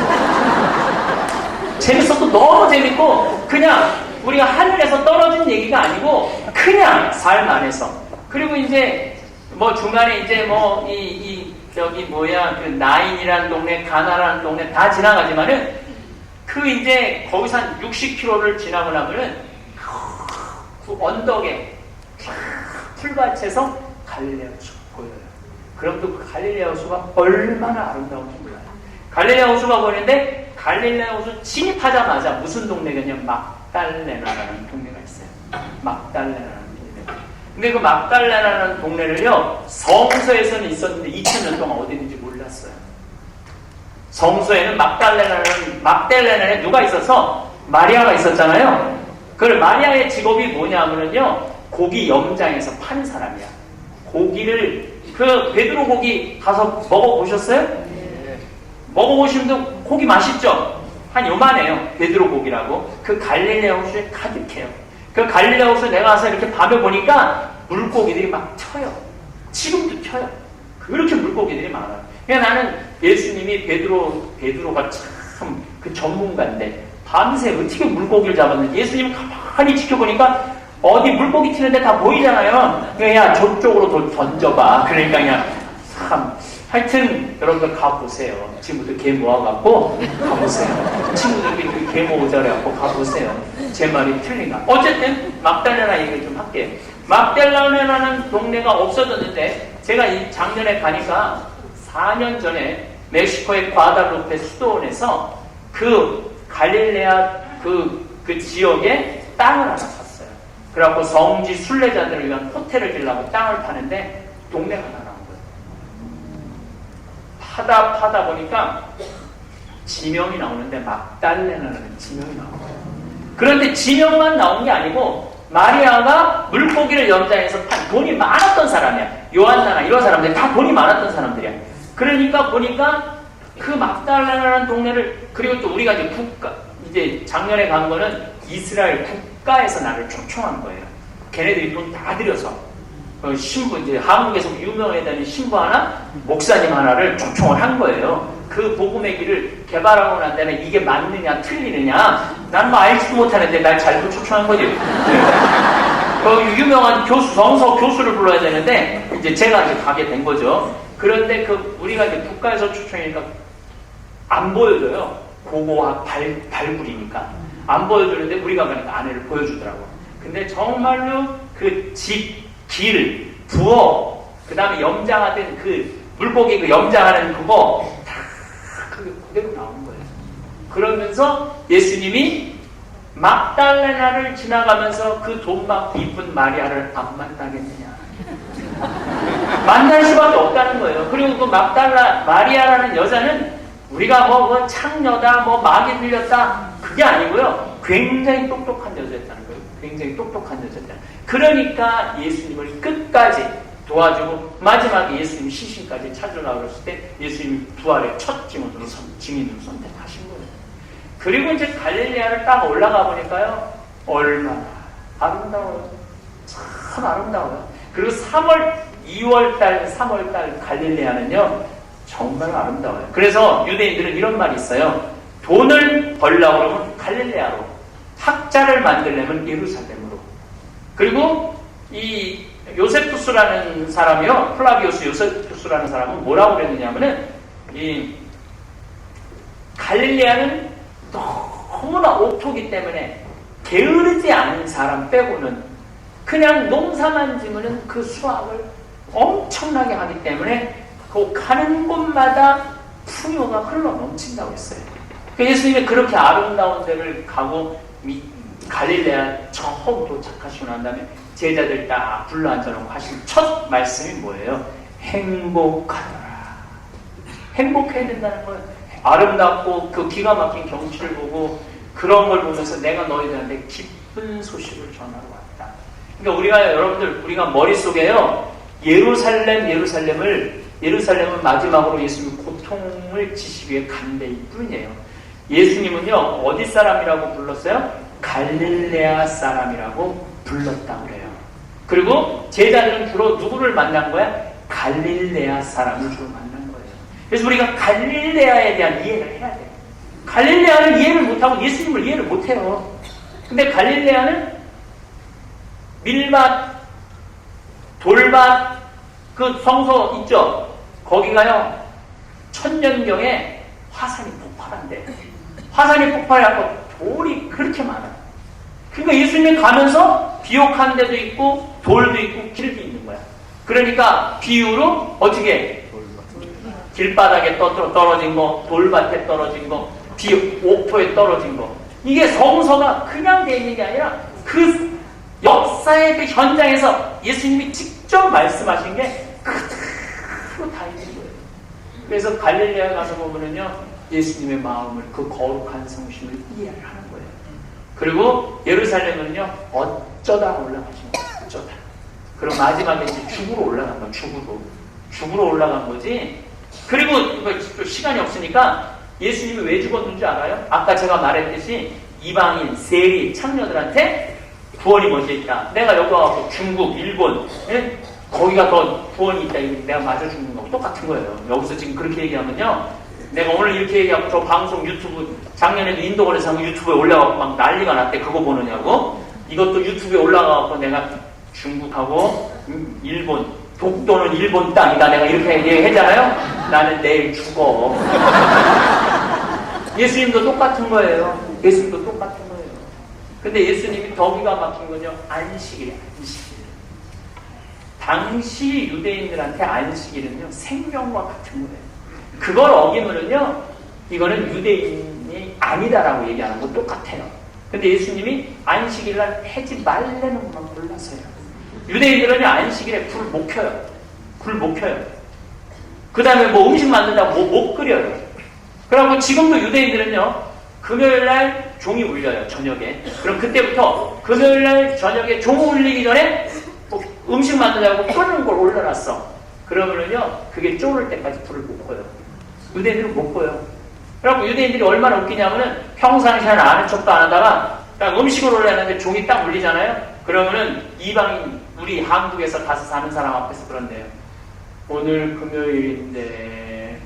재밌어도 너무 재밌고, 그냥 우리가 하늘에서 떨어진 얘기가 아니고 그냥 삶 안에서. 그리고 이제 중간에 이제 그 나인이라는 동네, 가나라는 동네 다 지나가지만은 이제 거기서 한 60km를 지나고 나면은 그 언덕에 풀밭에서 갈릴레아 호수가 보여요. 그럼 또 그 갈릴레아 호수가 얼마나 아름다운지 몰라요. 갈릴레아 호수가 보이는데 갈릴레아 호수 진입하자마자 무슨 동네냐면 막달레나라는 동네가 있어요. 막달레나라는 동네. 근데 그 막달레나라는 동네를요, 성서에서는 있었는데 2000년 동안 어디 있는지 몰랐어요. 성서에는 막달레나에 누가 있어서 마리아가 있었잖아요. 그 마리아의 직업이 뭐냐면요, 고기 염장에서 파는 사람이야. 고기를, 베드로 고기 가서 먹어보셨어요? 네. 먹어보시면 고기 맛있죠? 한 요만해요. 베드로 고기라고. 그 갈릴레아 호수에 가득해요. 그 갈릴레아 호수 내가 가서 이렇게 밤에 보니까 물고기들이 막 튀어요. 지금도 튀어요. 그렇게 물고기들이 많아요. 그러니까 나는 예수님이 베드로가 참 그 전문가인데 밤새 어떻게 물고기를 잡았는지 예수님 가만히 지켜보니까 어디 물고기 튀는데 다 보이잖아요. 그냥 저쪽으로 던져봐. 그러니까 그냥 참 하여튼 여러분들 가보세요. 지금부터 개 모아갖고 가보세요. 친구들끼리 개 모으자 그래갖고 가보세요. 제 말이 틀린가. 어쨌든 막달레나 얘기를 좀 할게요. 막달레나라는 동네가 없어졌는데 제가 이 작년에 가니까 4년 전에 멕시코의 과달루페 수도원에서 그 갈릴레아 그 지역에 땅을 하나 샀어요. 그래갖고 성지 순례자들을 위한 호텔을 지으려고 땅을 파는데 동네가 하나 나온 거예요. 파다 보니까 지명이 나오는데 막달레나라는 지명이 나온 거예요. 그런데 지명만 나온 게 아니고 마리아가 물고기를 염장해서 판 돈이 많았던 사람이야. 요한나나 이런 사람들 다 돈이 많았던 사람들이야. 그러니까 보니까 그 막달레나라는 동네를, 그리고 또 우리가 이제 작년에 간 거는 이스라엘 국가에서 나를 초청한 거예요. 걔네들이 돈 다 들여서. 신부, 이제 한국에서 유명해야 되는 신부 하나, 목사님 하나를 초청을 한 거예요. 그 복음의 길을 개발하고 난 다음에 이게 맞느냐 틀리느냐 나는 뭐 알지도 못하는데 날 잘못 초청한 거지. 네. 그 유명한 교수, 성서 교수를 불러야 되는데 이제 제가 이제 가게 된 거죠. 그런데 우리가 이제 국가에서 초청이니까 안 보여줘요. 고고와 발굴이니까 안 보여주는데 우리가 가니까 안에를 보여주더라고. 근데 정말로 그 집, 길, 부엌, 그 다음에 염장하던 그 물고기 그 염장하는 그거 다 그게 그대로 나오는 거예요. 그러면서 예수님이 막달레나를 지나가면서 그 돈 받고 이쁜 마리아를 안 만나겠느냐. 만날 수밖에 없다는 거예요. 그리고 그 마리아라는 여자는 우리가 뭐 창녀다, 뭐 마귀 들렸다, 그게 아니고요. 굉장히 똑똑한 여자였다는 거예요. 굉장히 똑똑한 여자였다. 그러니까 예수님을 끝까지 도와주고 마지막에 예수님 시신까지 찾으려고 그랬을 때 예수님이 부활의 첫 증인으로 선택하신 거예요. 그리고 이제 갈릴레아를 딱 올라가 보니까요. 얼마나 아름다워요. 참 아름다워요. 그리고 2월달, 3월달 갈릴레아는요. 정말 아름다워요. 그래서 유대인들은 이런 말이 있어요. 돈을 벌려고 그러면 갈릴레아로, 학자를 만들려면 예루살렘으로. 그리고 이 요세푸스라는 사람이요, 플라비우스 요세푸스라는 사람은 뭐라고 그랬느냐면은 이 갈릴레아는 너무나 옥토기 때문에 게으르지 않은 사람 빼고는 그냥 농사만 지면은 그 수확을 엄청나게 하기 때문에 그 가는 곳마다 풍요가 흘러 넘친다고 했어요. 예수님이 그렇게 아름다운 데를 가고 갈릴레아 처음 도착하시고 난 다음에 제자들 딱 불러 앉아놓고 하신 첫 말씀이 뭐예요? 행복하더라. 행복해야 된다는 거예요. 아름답고 그 기가 막힌 경치를 보고 그런 걸 보면서 내가 너희들한테 기쁜 소식을 전하러 왔다. 그러니까 우리가 머릿속에요. 예루살렘은 마지막으로 예수님이 고통을 지시기 위해 간 데일 뿐이에요. 예수님은요, 어디 사람이라고 불렀어요? 갈릴레아 사람이라고 불렀다고 그래요. 그리고 제자들은 주로 누구를 만난 거야? 갈릴레아 사람을 주로 만난 거예요. 그래서 우리가 갈릴레아에 대한 이해를 해야 돼요. 갈릴레아를 이해를 못하고 예수님을 이해를 못해요. 근데 갈릴레아는 밀밭, 돌밭, 그 성소 있죠? 거기가요, 천년경에 화산이 폭발한대. 화산이 폭발해서 돌이 그렇게 많아요. 그러니까 예수님이 가면서 비옥한 데도 있고 돌도 있고 길도 있는 거야. 그러니까 비유로 어떻게 길바닥에 떨어진 거, 돌밭에 떨어진 거, 옥토에 떨어진 거, 이게 성서가 그냥 돼 있는 게 아니라 그 역사의 그 현장에서 예수님이 직접 말씀하신 게 그대로 다 있는 거예요. 그래서 갈릴레아 가서 보면은요, 예수님의 마음을, 그 거룩한 성심을 이해를 하는 거예요. 그리고 예루살렘은요, 어쩌다 올라가신 거예요. 어쩌다. 그럼 마지막에 이제 죽으로 올라간 거예요. 죽으로 올라간 거지. 그리고 시간이 없으니까 예수님이 왜 죽었는 줄 알아요? 아까 제가 말했듯이 이방인, 세리, 창녀들한테 구원이 먼저 있다. 내가 여기 와서 중국, 일본, 예? 거기가 더 구원이 있다. 내가 맞아 죽는 거하고 똑같은 거예요. 여기서 지금 그렇게 얘기하면요, 내가 오늘 이렇게 얘기하고 저 방송 유튜브, 작년에도 인도거래에서 한번 유튜브에 올라가고 막 난리가 났대. 그거 보느냐고. 이것도 유튜브에 올라가고 내가 중국하고 일본, 독도는 일본 땅이다. 내가 이렇게 얘기했잖아요. 나는 내일 죽어. 예수님도 똑같은 거예요. 예수님도 똑같은 거예요. 근데 예수님이 더 기가 막힌 건요, 안식일이에요. 안식일. 당시 유대인들한테 안식일은요, 생명과 같은 거예요. 그걸 어기면은요, 이거는 유대인이 아니다라고 얘기하는 거 똑같아요. 근데 예수님이 안식일날 해지 말라는 것만 골랐어요. 유대인들은 안식일에 불 못 켜요. 불 못 켜요. 그 다음에 뭐 음식 만든다고 못 끓여요. 그러고 지금도 유대인들은요, 금요일날 종이 울려요, 저녁에. 그럼 그때부터 금요일날 저녁에 종 울리기 전에 뭐 음식 만들려고 끓는 걸 올려놨어. 그러면은요, 그게 쫄을 때까지 불을 못 꺼요. 유대인들은 못 꺼요. 그래갖고 유대인들이 얼마나 웃기냐면은 평상시에는 아는 척도 안 하다가 딱 음식을 올려놨는데 종이 딱 울리잖아요. 그러면은 이방인 우리 한국에서 가서 사는 사람 앞에서 그런데요. 오늘 금요일인데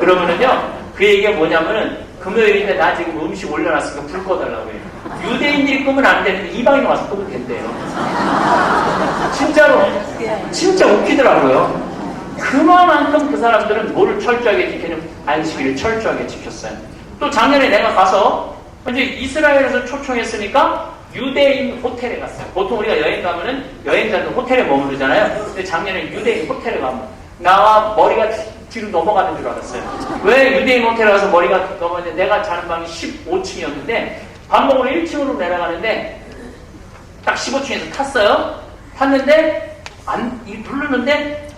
그러면은요 그 얘기가 뭐냐면은 금요일인데 나 지금 음식 올려놨으니까 불 꺼달라고 해요. 유대인들이 끄면 안 되는데 이방인 와서 끄면 된대요. 진짜로 진짜 웃기더라고요. 그만큼 그 사람들은 뭐를 철저하게 지키는 안식일을 철저하게 지켰어요. 또 작년에 내가 가서 이제 이스라엘에서 초청했으니까 유대인 호텔에 갔어요. 보통 우리가 여행 가면은 여행자들 호텔에 머무르잖아요. 근데 작년에 유대인 호텔에 가면 나와 머리가 뒤로 넘어가는 줄 알았어요. 왜 유대인 호텔에 가서 머리가 넘어갔는데 내가 자는 방이 15층이었는데 밥 먹으러 1층으로 내려가는데 딱 15층에서 탔어요. 탔는데 누르는데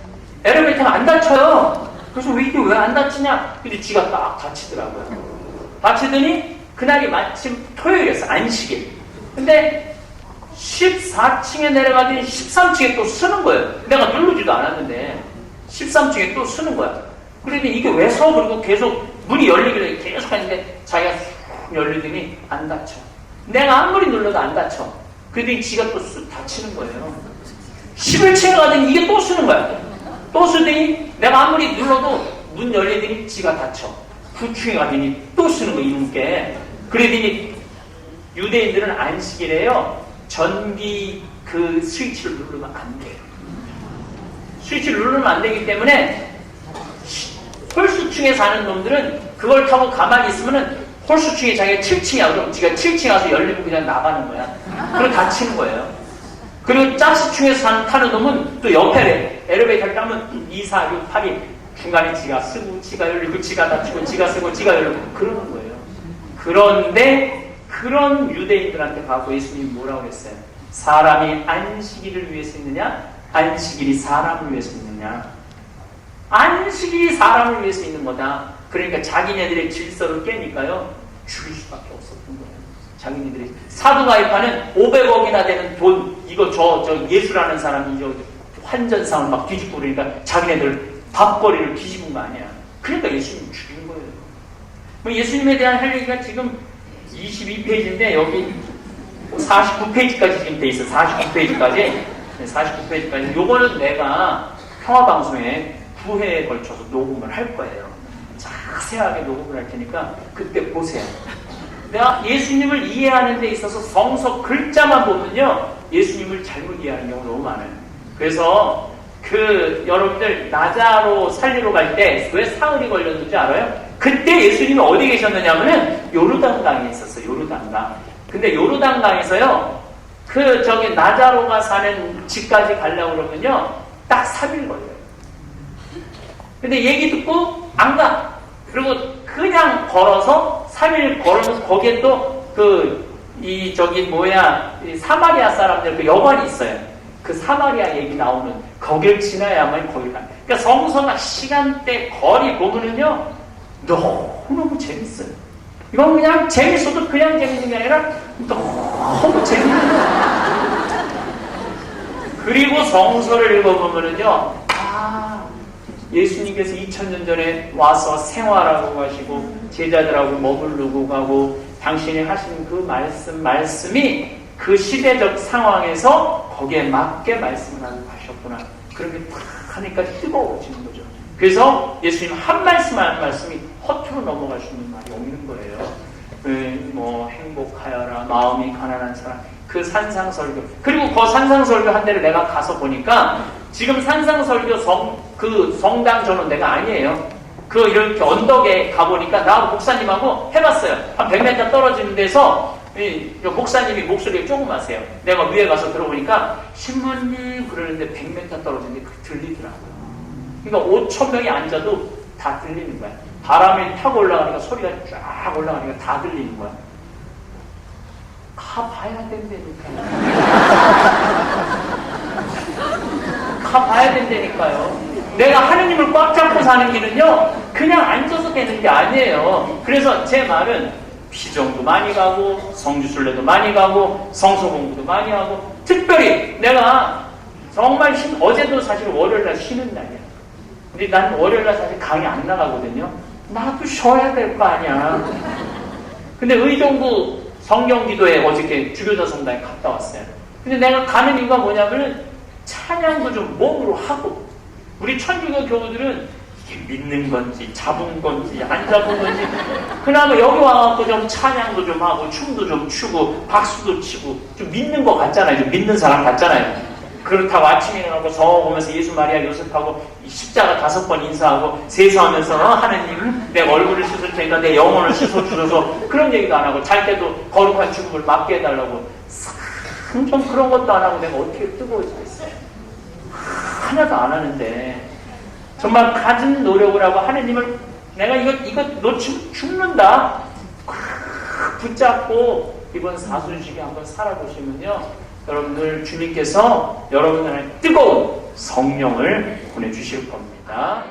엘리베이터가 안 닫혀요. 그래서 왜 이게 왜 안 닫히냐? 근데 지가 딱 닫히더라고요. 닫히더니 그날이 마침 토요일이었어. 안식일. 근데 14층에 내려가더니 13층에 또 쓰는 거예요. 내가 누르지도 않았는데 13층에 또 쓰는 거야. 그러더니 이게 왜 서? 그리고 계속 문이 열리길래 계속 하는데 자기가 쑥 열리더니 안 닫혀. 내가 아무리 눌러도 안 닫혀. 그러더니 지가 또 쑥 닫히는 거예요. 11층에 가더니 이게 또 쓰는 거야. 또 쓰더니 내가 아무리 눌러도 문 열리더니 지가 닫혀. 9층에 가더니 또 쓰는 거야. 이분께. 그러더니 유대인들은 안식일에요. 전기 그 스위치를 누르면 안 돼요. 스위치를 누르면 안 되기 때문에 홀수층에 사는 놈들은 그걸 타고 가만히 있으면은 홀수층에 자기가 7층이야. 그럼 지가 7층에 가서 열리고 그냥 나가는 거야. 그리고 다치는 거예요. 그리고 짝수층에서 타는 놈은 또 옆에 엘리베이터를 따면 2, 4, 6, 8이 중간에 지가 쓰고 지가 열리고 지가 닫히고 지가 쓰고 지가 열리고 그러는 거예요. 그런데 그런 유대인들한테 가고 예수님이 뭐라고 했어요? 사람이 안식일을 위해서 있느냐? 안식일이 사람을 위해서 있느냐? 안식일이 사람을 위해서 있는 거다. 그러니까 자기네들의 질서를 깨니까요. 죽일 수밖에 없었던 거예요. 자기네들이 사도 가입하는 500억이나 되는 돈 이거 저 예수라는 사람이 저 환전상을 막 뒤집고 그러니까 자기네들 밥벌이를 뒤집은 거 아니야. 그러니까 예수님 죽인 거예요. 뭐 예수님에 대한 할 얘기가 지금 22페이지인데 여기 49페이지까지 지금 돼 있어. 49페이지까지. 49페이지까지. 요거는 내가 평화방송에 9회에 걸쳐서 녹음을 할 거예요. 자세하게 녹음을 할 테니까 그때 보세요. 내가 예수님을 이해하는 데 있어서 성서 글자만 보면요. 예수님을 잘못 이해하는 경우가 너무 많아요. 그래서 여러분들 나자로 살리러 갈 때 왜 사흘이 걸렸는지 알아요? 그때 예수님이 어디 계셨느냐면은 요르단강에 있었어요. 요르단강. 근데 요르단강에서요. 나자로가 사는 집까지 가려고 그러면요. 딱 3일 걸려요. 근데 얘기 듣고 안 가. 그리고 그냥 걸어서 3일 걸어서 거기에 또 사마리아 사람들 그 여관이 있어요. 그 사마리아 얘기 나오는 거길 지나야만 거길 가. 그러니까 성서나 시간대 거리 보면은요 너무너무 재밌어요. 이건 그냥 재밌어도 그냥 재밌는 게 아니라 너무 재밌는 거예요. 그리고 성서를 읽어보면은요 예수님께서 2000년 전에 와서 생활하고 가시고 제자들하고 머무르고 가고 당신이 하신 그 말씀이 그 시대적 상황에서 거기에 맞게 말씀을 하고 가셨구나. 그런 게 탁 하니까 뜨거워지는 거죠. 그래서 예수님 한 말씀이 허투루 넘어갈 수 있는 말이 없는 거예요. 행복하여라 마음이 가난한 사람 그 산상설교 그리고 그 산상설교 한 대를 내가 가서 보니까 지금 산상설교 성당 저는 내가 아니에요. 이렇게 언덕에 가보니까 나 목사님하고 해봤어요. 한 100m 떨어지는 데서 목사님이 목소리가 조그마세요. 내가 위에 가서 들어보니까 신부님 그러는데 100m 떨어지는데 들리더라고요. 그러니까 5,000명이 앉아도 다 들리는 거야. 바람이 타고 올라가니까 소리가 쫙 올라가니까 다 들리는 거야. 가봐야 된다니까요. 가봐야 된다니까요. 내가 하느님을 꽉 잡고 사는 길은요 그냥 앉아서 되는 게 아니에요. 그래서 제 말은 피정도 많이 가고 성주순례도 많이 가고 성서 공부도 많이 하고 특별히 내가 정말 어제도 사실 월요일날 쉬는 날이야. 근데 난 월요일날 사실 강의 안 나가거든요. 나도 쉬어야 될 거 아니야. 근데 의정부 성경기도에 어저께 주교자 성당에 갔다 왔어요. 근데 내가 가는 이유가 뭐냐면 찬양도 좀 몸으로 하고, 우리 천주교 교우들은 이게 믿는 건지 잡은 건지 안 잡은 건지, 그나마 여기 와갖고 좀 찬양도 좀 하고 춤도 좀 추고 박수도 치고 좀 믿는 거 같잖아요. 좀 믿는 사람 같잖아요. 그렇다고 아침에 일어나고 서 보면서 예수 마리아 요셉하고 십자가 5번 인사하고 세수하면서 하느님 내 얼굴을 씻을 테니까 내 영혼을 씻어주셔서 그런 얘기도 안 하고, 잘 때도 거룩한 죽음을 맞게 해달라고 좀 그런 것도 안 하고 내가 어떻게 뜨거워지겠어요? 하나도 안 하는데 정말 가진 노력을 하고 하느님을 내가 이거 놓치면 죽는다 붙잡고 이번 사순식에 한번 살아보시면요, 여러분들 주님께서 여러분들한테 뜨거운 성령을 보내주실 겁니다.